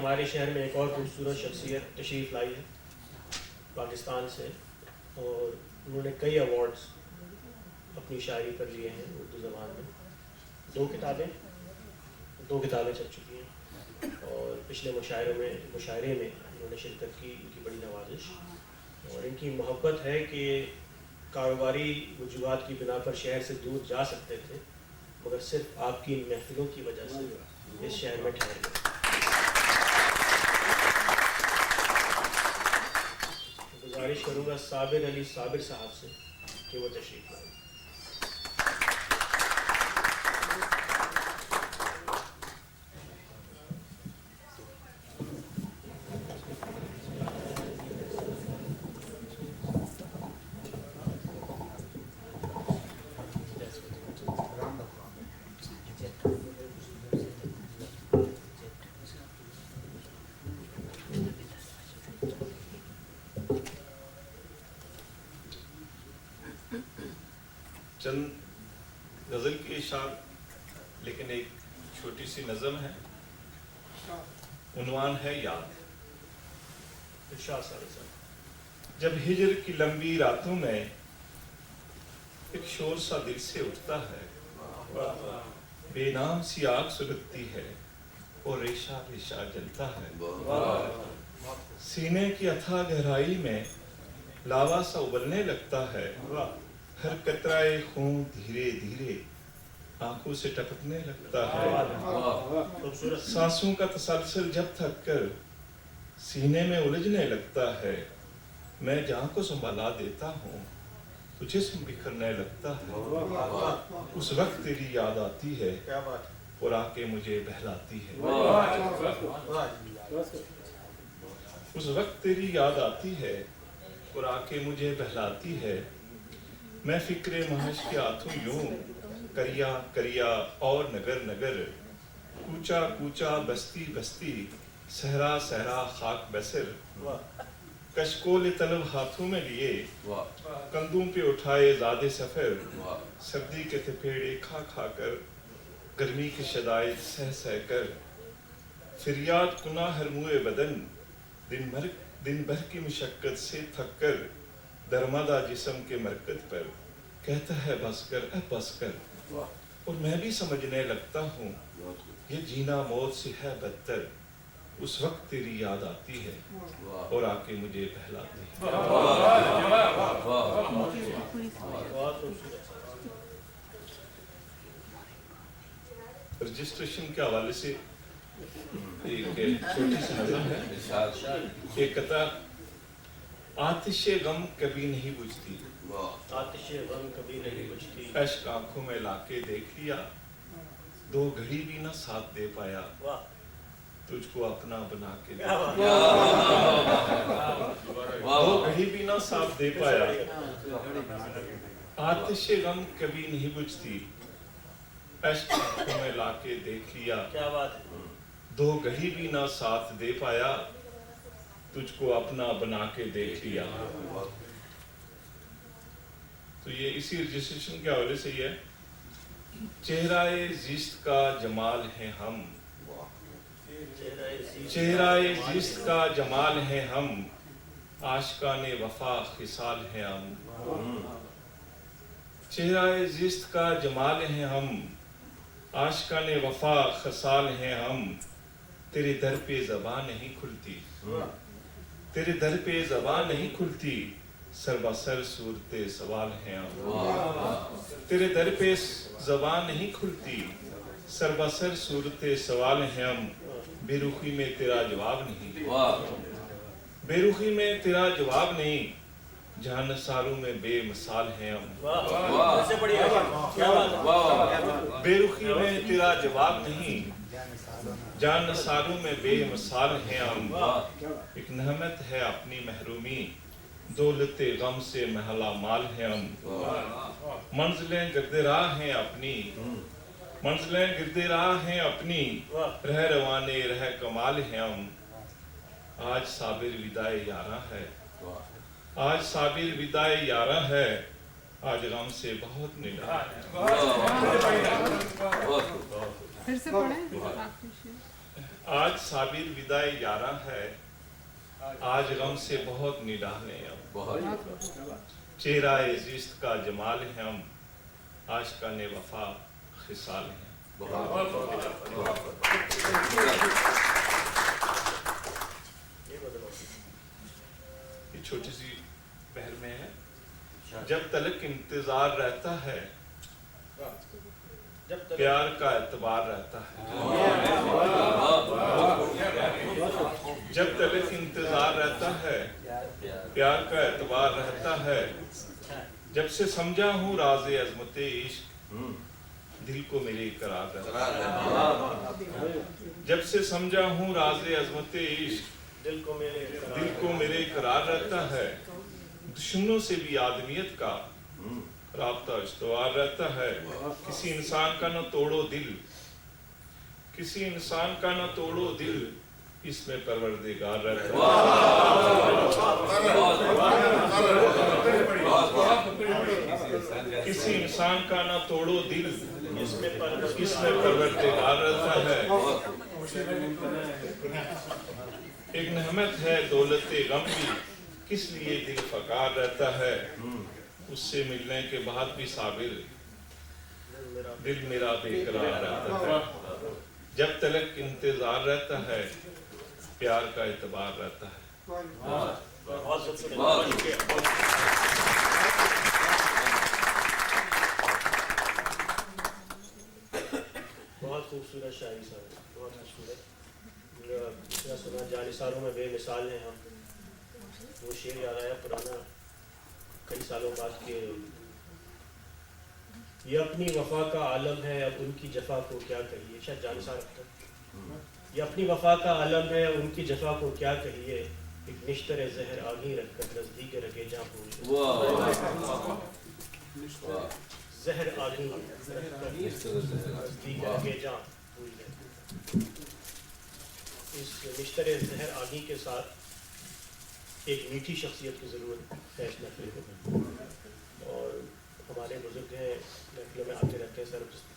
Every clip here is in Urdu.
ہمارے شہر میں ایک اور خوبصورت شخصیت تشریف لائی ہے پاکستان سے، اور انہوں نے کئی ایوارڈز اپنی شاعری پر لیے ہیں اردو زبان میں. دو کتابیں چھپ چکی ہیں، اور پچھلے مشاعرے میں انہوں نے شرکت کی. ان کی بڑی نوازش اور ان کی محبت ہے کہ کاروباری وجوہات کی بنا پر شہر سے دور جا سکتے تھے، مگر صرف آپ کی ان محفلوں کی وجہ سے اس شہر میں ٹھہر گئے. گزارش کروں گا صابر علی صابر صاحب سے کہ وہ تشریف لائیں. چند غزل کی اشعار، لیکن ایک چھوٹی سی نظم ہے. عنوان ہے یاد. ارشاد صاحب. جب ہجر کی لمبی راتوں میں ایک شور سا دل سے اٹھتا ہے، بے نام سی آگ سلگتی ہے اور ریشہ ریشہ جلتا ہے. سینے کی اتھا گہرائی میں لاوا سا ابلنے لگتا ہے. ہر قطرہ خون دھیرے دھیرے آنکھوں سے ٹپکنے لگتا ہے. سانسوں کا تسلسل جب تھک کر سینے میں الجھنے لگتا ہے. میں جان کو سنبھالا دیتا ہوں تو جسم بکھرنے لگتا ہے. اس وقت تیری یاد آتی ہے اور آ کے مجھے بہلاتی ہے. اس وقت تیری یاد آتی ہے اور آ کے مجھے بہلاتی ہے. میں فکر محش کے ہاتھوں یوں کریا کریا اور نگر نگر، کوچا کوچا بستی بستی، صحرا صحرا خاک بسر. کشکول طلب ہاتھوں میں لیے کندھوں پہ اٹھائے زاد سفر. سردی کے تھپیڑے کھا کھا کر، گرمی کے شدائد سہ سہ کر، فریاد کنا ہر موئے بدن، دن بھر کی مشقت سے تھک کر، درمدہ جسم کے مرکز پر کہتا ہے بس کر اے بس کر. اور میں بھی سمجھنے لگتا ہوں یہ جینا موت سے ہے بدتر. اس وقت تیری یاد آتی ہے اور آ کے مجھے بہلاتی ہے. رجسٹریشن کے حوالے سے ایک چھوٹی سی نظم ہے. ایک قطعہ: آتش غم کبھی نہیں بجھتی، آتش غم کبھی نہیں بجھتی، اشک آنکھوں میں لا کے دیکھ لیا، دو گھڑی بھی نہ ساتھ دے پایا، تجھ کو اپنا بنا کے دیکھ لیا. دو گھڑی بھی نہ ساتھ دے پایا. آتش غم کبھی نہیں بجھتی، اشک آنکھوں میں لا کے دیکھ لیا، کیا بات ہے، دو گھڑی بھی نہ ساتھ دے پایا، تجھ کو اپنا بنا کے دیکھ لیا. تو یہ اسی رجسٹریشن کے حوالے سے یہ ہے: چہرہ زیست کا جمال ہے ہم، چہرہ زیست کا جمال ہے ہم، عاشقان وفا خصال ہیں ہم. چہرہ زیست کا جمال ہے ہم، عاشقان وفا خصال ہیں ہم. تیرے در پہ زبان نہیں کھلتی، تیرے در پہ زبان نہیں کھلتی، سربسر صورت سوال ہیں ہم. تیرے در پہ زبان نہیں کھلتی، سربسر صورت سوال ہیں ہم. بے رخی میں تیرا جواب نہیں، بے رخی میں تیرا جواب نہیں، جہان ساروں میں بے مثال ہیں ہم. بے رخی میں تیرا جواب نہیں، جان نثاروں میں بے مثال ہیں ہم. ایک نعمت ہے اپنی محرومی، دولت غم سے محلا مال ہیں ہم. منزلیں گرد راہ ہیں اپنی، منزلیں گرد راہ ہیں اپنی، رہ روانے رہ کمال ہیں ہم. آج صابر وداع یاراں ہے، آج صابر وداع یاراں ہے، آج غم سے بہت نگاہ ہے. پھر سے پڑھیں. آج صابر ودائے یارہ ہے، آج غم سے بہت نڈالیں اب، چہرہ زیست کا جمال ہے ہم، عاشقان وفا خصال ہیں۔ یہ چھوٹی سی بہر میں ہے۔ جب تلک انتظار رہتا ہے پیار کا اعتبار رہتا ہے، جب تلک انتظار رہتا ہے پیار کا اعتبار رہتا ہے، جب سے سمجھا ہوں راز عظمت عشق دل کو میرے قرار رہتا ہے، جب سے سمجھا ہوں راز عظمت عشق دل کو میرے قرار رہتا ہے، دشمنوں سے بھی آدمیت کا رابطہ استوار رہتا ہے۔ کسی انسان کا نہ توڑو دل، کسی انسان کا نہ توڑو دل، اس میں پروردگار رہتا ہے۔ کسی انسان کا نہ توڑو دل، اس میں پروردگار رہتا ہے۔ ایک نعمت ہے دولت غم کی، کس لیے دل فقار رہتا ہے، اس سے ملنے کے بعد بھی صابر دل میرا بے قرار رہتا ہے۔ جب تلک انتظار رہتا ہے پیار کا اعتبار رہتا ہے۔ بہت خوبصورت شاعری صاحب، بہت خوبصورت۔ سنا جانثاروں میں بے مثال ہیں ہم، وہ شعر یاد آیا پرانا کئی سالوں بعد کہ یہ اپنی وفا کا عالم ہے اب ان کی جفا کو کیا کہیے، شاید جانثار اختر۔ یہ اپنی وفا کا عالم ہے ان کی جفا کو کیا کہیے، ایک نشتر زہر آگی رکھ کر نزدیک رکھے جہاں بھول گئے۔ زہر آگی رکھ کر نزدیک رکھے جہاں بھول گئے۔ اس نشتر زہر آگی کے ساتھ ایک میٹھی شخصیت کی ضرورت ہے اس محفل کو، اور ہمارے بزرگ ہیں محفلوں میں آتے رہتے ہیں،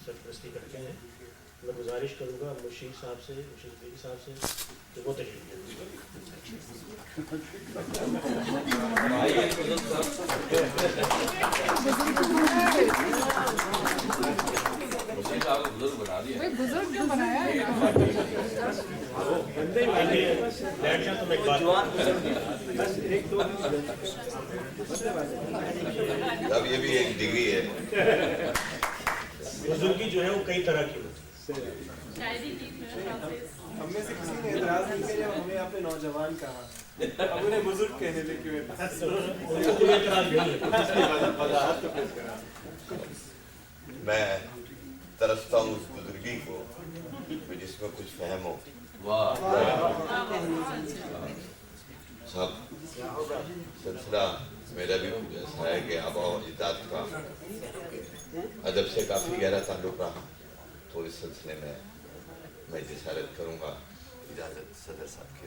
سرپرستی کرتے ہیں۔ میں گزارش کروں گا مشیر صاحب سے، مشیر بیگی صاحب سے کہ وہ تشریف لیں۔ بزرگ جو بنایا ہے بیٹھ جائیں تو میں ایک بات اب یہ بھی ایک ڈگری ہے۔ بزرگی جو ہے وہ کئی طرح کی ہوتی ہے۔ ہم میں سے کسی نے اعتراض نہیں کیا جب ہمیں آپ نے نوجوان کہا، اب انہیں بزرگ کہنے لگے ہوئے۔ ان کو کوئی اعتراض نہیں ہے۔ میں ترستا ہوں اس بزرگی کو جس میں کچھ فہم ہو۔ صاحب سلسلہ میرا بھی کچھ ایسا ہے کہ آبا و اجداد کا ادب سے کافی گہرا تعلق رہا، تو اس سلسلے میں میں جسارت کروں گا، اجازت صدر صاحب کی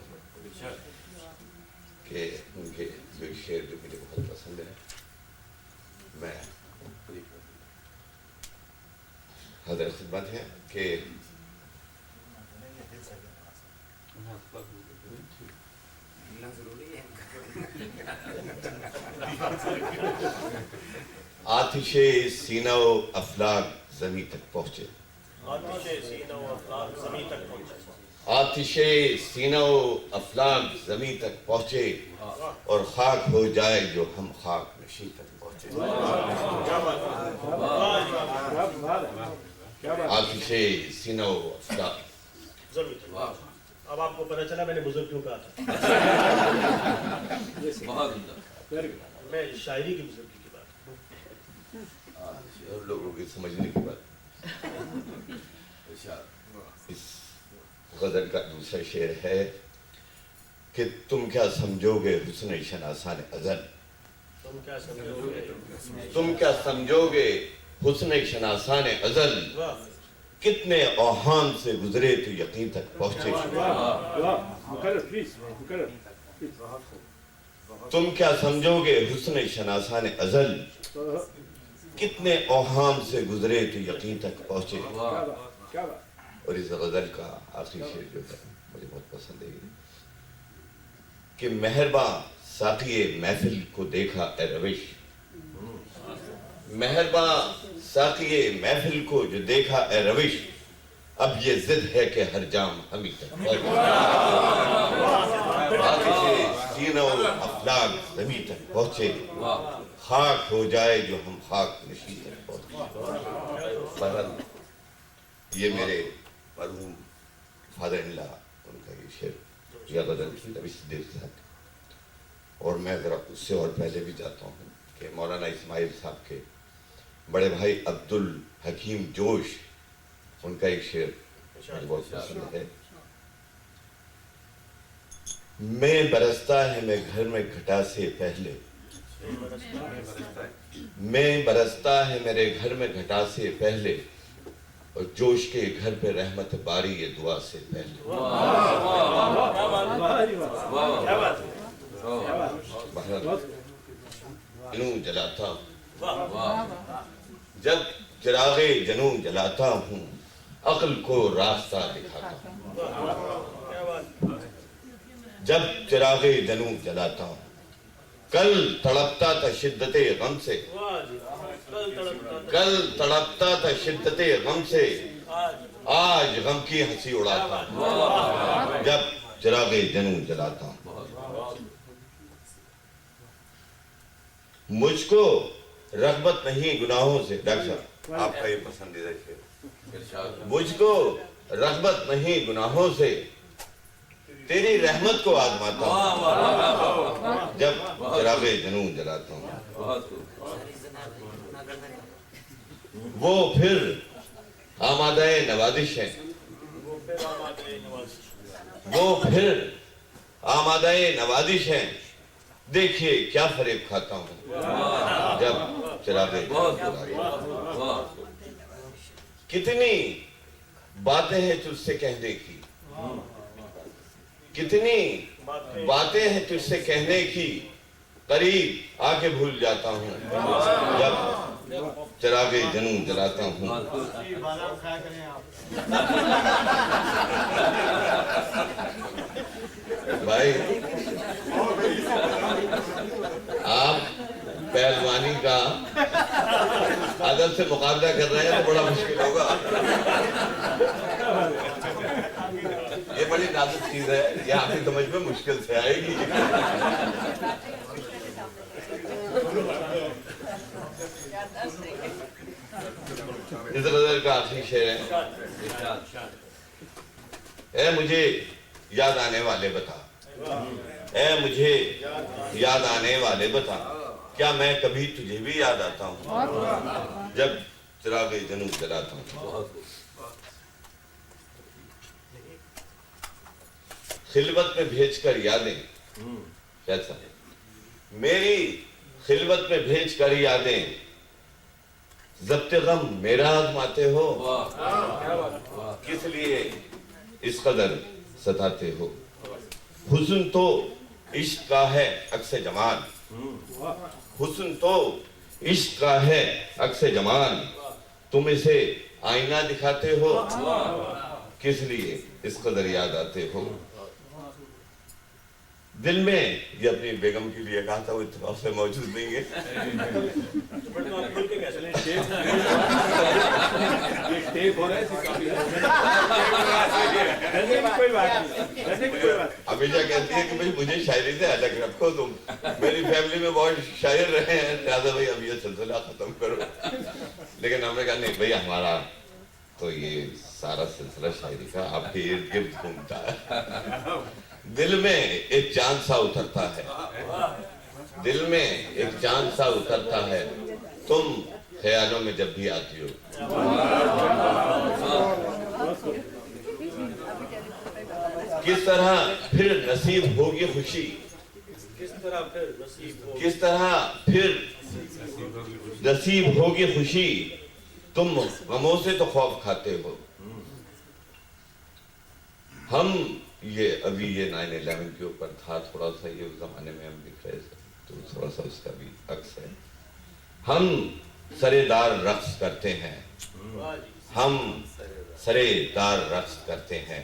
کہ ان کے جو شعر جو مجھے بہت پسند ہے، میں حضرت خدمت ہے کہ آتش سینہ و افلاک زمین تک پہنچے، آتش سینہ و افلاک زمین تک پہنچے، آتش سینہ و افلاک زمین تک پہنچے، اور خاک ہو جائے جو ہم خاک نشین تک پہنچے۔ آتش سینہ و افلاک زمین تک۔ اب آپ کو پتہ چلا میں نے بزرگ کیوں کہا تھا۔ میں شاعری کی بزرگی کی بات، لوگوں کی سمجھنے کی بات۔ اس غزل کا دوسرا شعر ہے کہ تم کیا سمجھو گے حسن شناسان ازل، تم کیا سمجھو گے، تم کیا سمجھو گے حسن شناسان ازل، واہ کتنے اوہام سے گزرے تو یقین تک پہنچے۔ تم کیا سمجھو گے حسن شناسان ازل، کتنے اوہام سے گزرے تو یقین تک پہنچے۔ اور اس غزل کا آخری شعر جو ہے مجھے بہت پسند ہے یہ کہ مہرباں ساقی محفل کو دیکھا اے روش، مہرباں ساقی محفل کو جو دیکھا اے روش، اب یہ ضد ہے کہ ہر جام ہمیں تک سینوں افلاک زمین تک پہنچے، خاک ہو جائے جو ہم خاک نشین تک پہنچے۔ بہرحال یہ میرے مرحوم فادر ان لا ان کا یہ شعر یا غزل تھی روش دیو صاحب، اور میں ذرا اس سے اور پہلے بھی جاتا ہوں کہ مولانا اسماعیل صاحب کے بڑے بھائی عبد الحکیم جوش، ان کا ایک شعر مجھے بہت پسند ہے۔ میں برستا ہے میں گھر میں گھٹا سے پہلے، میں برستا ہے میرے گھر میں گھٹا سے پہلے، اور جوش کے گھر پہ رحمت باری یہ دعا سے پہلے۔ جنوں جلاتا ہوں جب چراغ جنوں جلاتا ہوں، عقل کو راستہ دکھاتا ہوں، جب چراغ جنوں جلاتا ہوں۔ کل تڑپتا تھا شدت غم سے، کل تڑپتا تھا شدت غم سے، آج غم کی ہنسی اڑاتا ہوں، جب چراغ جنوں جلاتا ہوں۔ مجھ کو رغبت نہیں گناہوں سے، ڈاکٹر صاحب آپ کا یہ پسندیدہ شعر، مجھ کو رغبت نہیں گناہوں سے، تیری رحمت کو آزماتا ہوں، جب چراغ جنوں جلاتا ہوں۔ وہ پھر آمادہ نوازش ہیں، وہ پھر آمادہ نوازش ہیں، دیکھیے کیا فریب کھاتا ہوں، جب چراغ جنوں جلاتا ہوں۔ کتنی باتیں ہیں تجھ سے کہنے کی، کتنی باتیں ہیں تجھ سے کہنے کی، قریب آ کے بھول جاتا ہوں، جب چراغ جنوں جلاتا ہوں۔ بھائی آپ پہلوانی کا ادب سے مقابلہ کر رہے ہیں تو بڑا مشکل ہوگا، یہ بڑی نازک چیز ہے، یہ آپ کی سمجھ میں مشکل سے آئے گی۔ اس غزل کا آخری شعر ہے، اے مجھے یاد آنے والے بتا، اے مجھے یاد آنے والے بتا، کیا میں کبھی تجھے بھی یاد آتا ہوں، جب چراغ جنوں جلاتا ہوں۔ خلوت میں بھیج کر یادیں، کیسا میری خلوت میں بھیج کر یادیں، ضبط غم میرا آزماتے ہو، کس لیے اس قدر ستاتے ہو۔ حسن تو عشق کا ہے عکس جمال، حسن تو عشق کا ہے عکس جمال، تم اسے آئینہ دکھاتے ہو، کس لیے اس قدر یاد آتے ہو۔ دل میں یہ اپنی بیگم کے لیے کہا تھا، وہ اتفاق سے موجود نہیں ہے، ہمیشہ کہتی ہے کہ بھائی مجھے شاعری سے الگ رکھو، تم میری فیملی میں بہت شاعر رہے ہیں، لہٰذا بھائی اب یہ سلسلہ ختم کرو۔ لیکن ہم نے کہا نہیں بھائی، ہمارا تو یہ سارا سلسلہ شاعری کا آپ کے ارد گرد گھومتا ہے۔ دل میں ایک چاند سا اترتا ہے، دل میں ایک چاند سا اترتا ہے، تم خیالوں میں جب بھی آتی ہو۔ کس طرح پھر نصیب ہوگی خوشی، کس طرح پھر نصیب ہوگی خوشی، تم غموں سے تو خوف کھاتے ہو۔ ہم یہ ابھی یہ 9/11 کے اوپر تھا، تھوڑا سا یہ اس زمانے میں ہم لکھ رہے تھے تو تھوڑا سا اس کا بھی عکس ہے۔ ہم سرے دار رقص کرتے ہیں، ہم سرے دار رقص کرتے ہیں،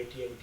AT&T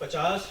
50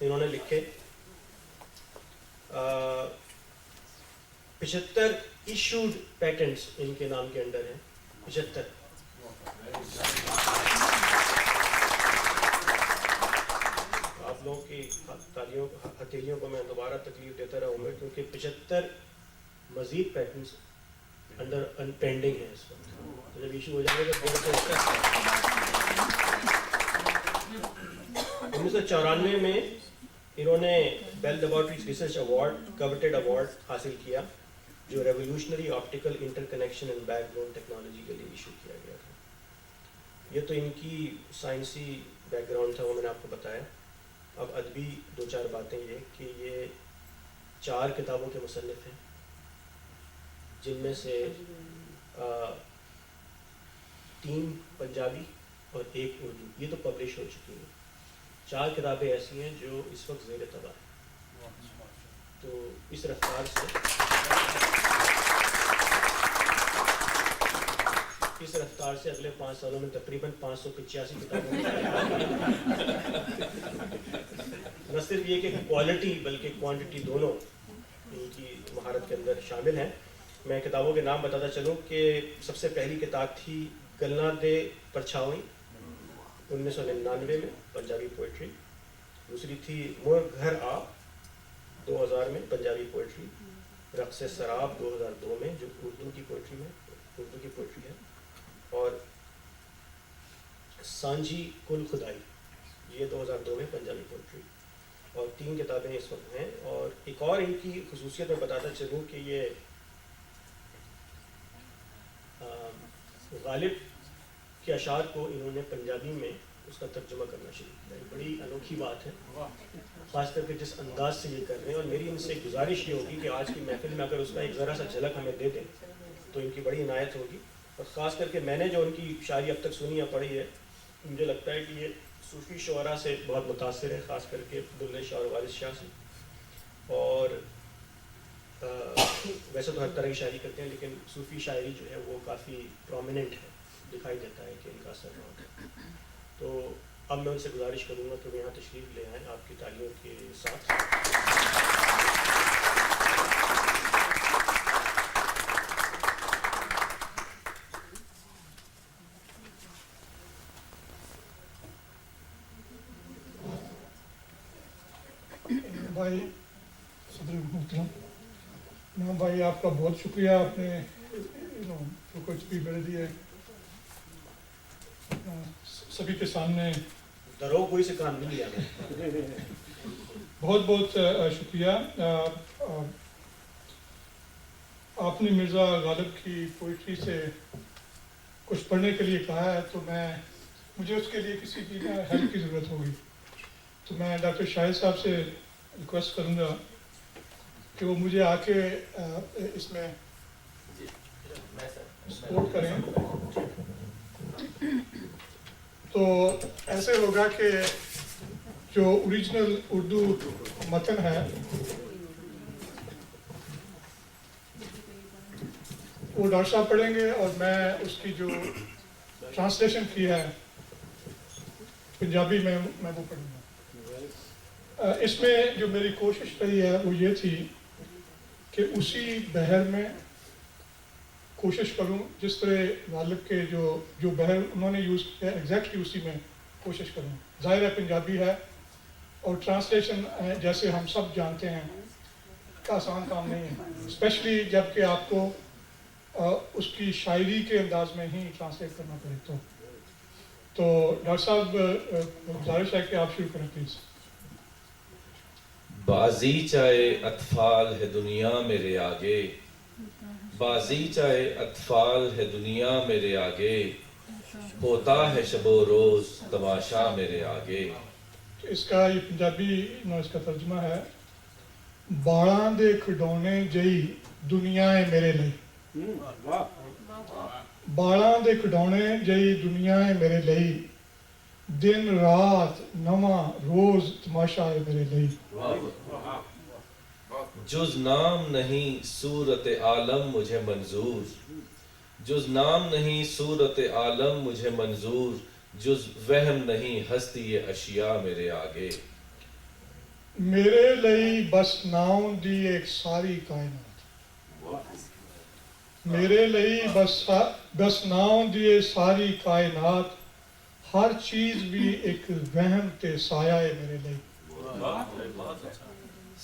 انہوں نے لکھے 75 ایشوڈ پیٹنٹس ان کے نام کے انڈر ہیں. 75. آپ لوگوں کی ہتھیلیوں کو میں دوبارہ تکلیف دیتا رہوں گا کیونکہ 75 مزید پیٹنٹس انڈر پینڈنگ ہیں اس وقت. تو جب ایشو ہو جائے گا تو 1994 میں انہوں نے Bell Laboratories research award coveted award حاصل کیا جو revolutionary optical interconnection and backbone technology کے لیے ایشو کیا گیا تھا. یہ تو ان کی سائنسی بیک گراؤنڈ تھا، وہ میں نے آپ کو بتایا. اب ادبی 2-4 باتیں یہ کہ یہ 4 کتابوں کے مصنف ہیں جن میں سے 3 پنجابی اور 1 اردو. یہ تو پبلش ہو چکی ہیں. 4 کتابیں ایسی ہیں جو اس وقت زیر طبع ہیں. تو اس رفتار سے اگلے 5 سالوں میں تقریباً 585 کتابوں نہ صرف یہ کہ کوالٹی بلکہ کوانٹٹی دونوں ان کی مہارت کے اندر شامل ہیں. میں کتابوں کے نام بتاتا چلوں کہ سب سے پہلی کتاب تھی گلنا دے پرچھاویں 1999 میں پنجابی پوئٹری. دوسری تھی مور گھر آ 2000 میں پنجابی پوئٹری. رقص سراب 2002 میں جو اردو کی پوئٹری ہے. اور سانجھی کل خدائی یہ 2002 میں پنجابی پوئٹری. اور 3 کتابیں اس وقت ہیں. اور ایک اور ان کی خصوصیت میں بتاتا چلوں کہ یہ غالب کے اشعار کو انہوں نے پنجابی میں اس کا ترجمہ کرنا شروع کیا. یہ بڑی انوکھی بات ہے خاص کر کے جس انداز سے یہ کر رہے ہیں. اور میری ان سے گزارش یہ ہوگی کہ آج کی محفل میں اگر اس کا ایک ذرا سا جھلک ہمیں دے دیں تو ان کی بڑی عنایت ہوگی. اور خاص کر کے میں نے جو ان کی شاعری اب تک سنی یا پڑھی ہے مجھے لگتا ہے کہ یہ صوفی شعراء سے بہت متاثر ہے، خاص کر کے عبداللہ شاہ اور وارث شاہ سے. اور ویسے تو ہر طرح کی شاعری کرتے ہیں لیکن صوفی شاعری جو ہے وہ کافی پرومیننٹ ہے، دکھائی دیتا ہے کہ ان کا اثر رہا ہے. تو اب میں ان سے گزارش کروں گا کہ وہ یہاں تشریف لے آئیں آپ کی تالیوں کے ساتھ. بھائی صدر محترم نام بھائی آپ کا بہت شکریہ. آپ نے جو کچھ بھی میرے لیے سبھی کے سامنے درو کوئی سے کام نہیں لیا. بہت بہت شکریہ. آپ نے مرزا غالب کی پوئٹری سے کچھ پڑھنے کے لیے کہا ہے تو مجھے اس کے لیے کسی کی ہیلپ کی ضرورت ہوگی. تو میں ڈاکٹر شاہد صاحب سے ریکویسٹ کروں گا کہ وہ مجھے آ کے اس میں سپورٹ کریں. تو ایسے ہوگا کہ جو اوریجنل اردو متن ہے وہ ڈاکٹر صاحب پڑھیں گے اور میں اس کی جو ٹرانسلیشن کی ہے پنجابی میں وہ پڑھوں گا. اس میں جو میری کوشش رہی ہے وہ یہ تھی کہ اسی بحر میں کوشش کروں جس طرح غالب کے جو بحر انہوں نے یوز کیا ایگزیکٹلی اسی میں کوشش کروں. ظاہر ہے پنجابی ہے اور ٹرانسلیشن جیسے ہم سب جانتے ہیں کا آسان کام نہیں ہے، اسپیشلی جب کہ آپ کو اس کی شاعری کے انداز میں ہی ٹرانسلیٹ کرنا پڑے. تو ڈاکٹر صاحب گزارش ہے کہ آپ شروع کریں پلیز. بازیچۂ اطفال ہے دنیا میرے آگے، بازیچۂ اطفال ہے دنیا میرے آگے، ہوتا ہے شب و روز تماشا میرے آگے. اس کا یہ پنجابی اس کا ترجمہ ہے باڑاں دے کھڈونے جئی دنیا ہے میرے لئی. باڑاں دے کھڈونے جئی دنیا ہے میرے لئی، دن رات نواں روز تماشا ہے میرے لئی. جز نام نہیں صورت عالم مجھے منظور، جز نام نہیں صورت عالم مجھے منظور، جز وہم نہیں ہستی اشیاء میرے آگے. میرے ਲਈ ਬਸ ਨਾਮ ਦੀ ਇੱਕ ਸਾਰੀ ਕਾਇਨਾਤ, ਮੇਰੇ ਲਈ ਬਸ ਨਾਮ ਦੀ ਇਹ ਸਾਰੀ ਕਾਇਨਾਤ, ਹਰ ਚੀਜ਼ ਵੀ ਇੱਕ ਵਹਿਮ ਤੇ ਸਾਇਆ ਹੈ ਮੇਰੇ ਲਈ।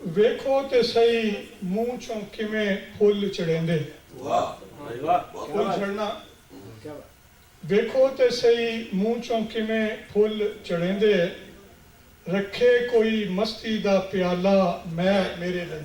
ਵੇਖੋ ਤੇ ਸਹੀ ਮੂੰਹ ਚੋਂ ਕਿਵੇਂ ਫੁੱਲ ਚੜੇਂਦੇ, ਫੁੱਲ ਝੜਨਾ, ਵੇਖੋ ਤੇ ਸਹੀ ਮੂੰਹ ਚੋਂ ਕਿਵੇਂ ਫੁੱਲ ਚੜੇਂਦੇ, ਰੱਖੇ ਕੋਈ ਮਸਤੀ ਦਾ ਪਿਆਲਾ ਮੈਂ ਮੇਰੇ ਲਈ।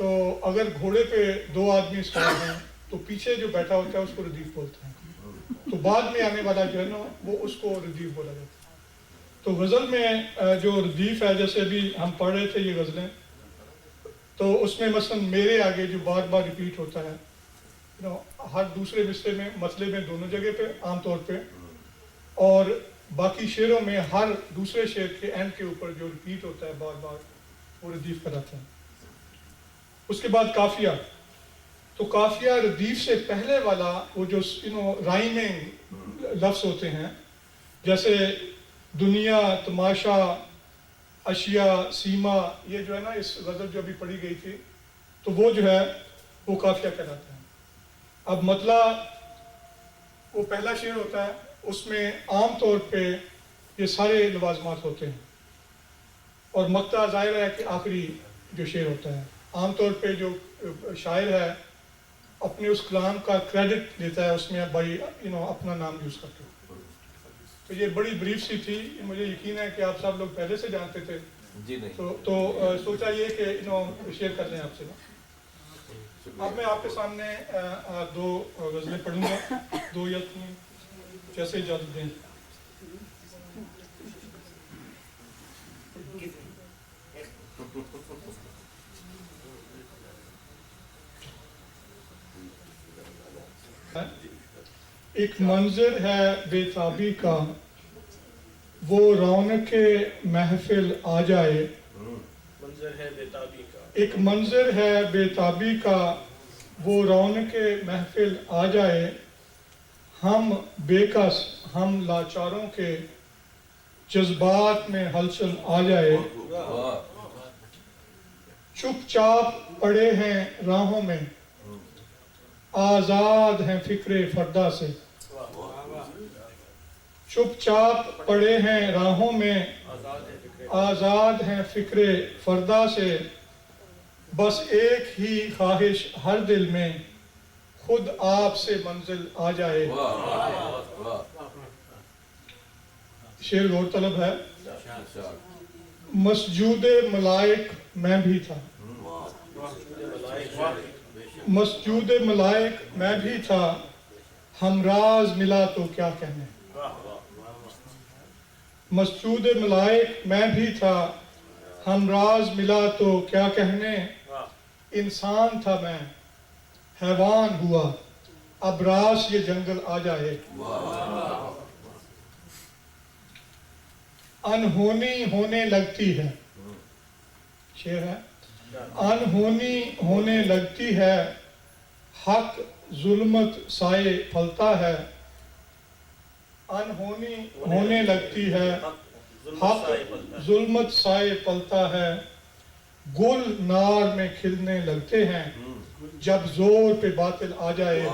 تو اگر گھوڑے پہ 2 آدمی سوار ہیں تو پیچھے جو بیٹھا ہوتا ہے اس کو ردیف بولتے ہیں، تو بعد میں آنے والا جو ہے نا وہ اس کو ردیف بولا جاتا ہے۔ تو غزل میں جو ردیف ہے، جیسے ابھی ہم پڑھ رہے تھے یہ غزلیں، تو اس میں مثلا میرے آگے جو بار بار ریپیٹ ہوتا ہے ہر دوسرے مصرے میں، مطلب میں دونوں جگہ پہ عام طور پہ، اور باقی شعروں میں ہر دوسرے شعر کے اینڈ کے اوپر جو ریپیٹ ہوتا ہے بار بار وہ ردیف کراتا ہے۔ اس کے بعد قافیہ، تو قافیہ ردیف سے پہلے والا وہ جو رائمنگ لفظ ہوتے ہیں، جیسے دنیا، تماشا، اشیاء، سیما، یہ جو ہے نا اس غزل جو ابھی پڑھی گئی تھی، تو وہ جو ہے وہ قافیہ کہلاتا ہے۔ اب مطلب وہ پہلا شعر ہوتا ہے، اس میں عام طور پہ یہ سارے لوازمات ہوتے ہیں، اور مقطع ظاہر ہے کہ آخری جو شعر ہوتا ہے۔ عام طور پہ جو شاعر ہے اپنے اس کلام کا کریڈٹ دیتا ہے اس میں بھائی اپنا نام یوز کرتے ہیں۔ تو یہ بڑی بریف سی تھی، مجھے یقین ہے کہ آپ سب لوگ پہلے سے جانتے تھے، جی نہیں، تو سوچا یہ کہ شیئر کر لیں آپ سے۔ اب میں آپ کے سامنے 2 غزلیں پڑھوں گا، 2 یا 3 جیسے اجازت دیں۔ ایک منظر ہے بے تابی کا، وہ رونق محفل آ جائے۔ منظر ہے بے تابی کا، ایک منظر ہے بے تابی کا، وہ رونق محفل آ جائے۔ ہم بے کس، ہم لاچاروں کے جذبات میں ہلچل آ جائے۔ چپ چاپ پڑے ہیں راہوں میں، آزاد ہیں فکر فردا سے۔ چپ چاپ پڑے ہیں راہوں میں، آزاد ہیں فکر فردا سے۔ بس ایک ہی خواہش ہر دل میں، خود آپ سے منزل آ جائے۔ شعر غور طلب ہے۔ مسجود ملائک میں بھی تھا، مسجود ملائک میں بھی تھا، ہم راز ملا تو کیا کہنے۔ مسجود ملائک میں بھی تھا، ہم راز ملا تو کیا کہنے۔ انسان تھا میں، حیوان ہوا، اب راس یہ جنگل آ جائے۔ انہونی ہونے لگتی ہے، شعر ہے، انہونی ہونے لگتی ہے، حق ظلمت سائے پھلتا ہے۔ انہونی ہونے لگتی ہے، حق ظلمت سائے پلتا ہے۔ گل نار میں کھلنے لگتے ہیں، جب زور پہ باطل آ جائے۔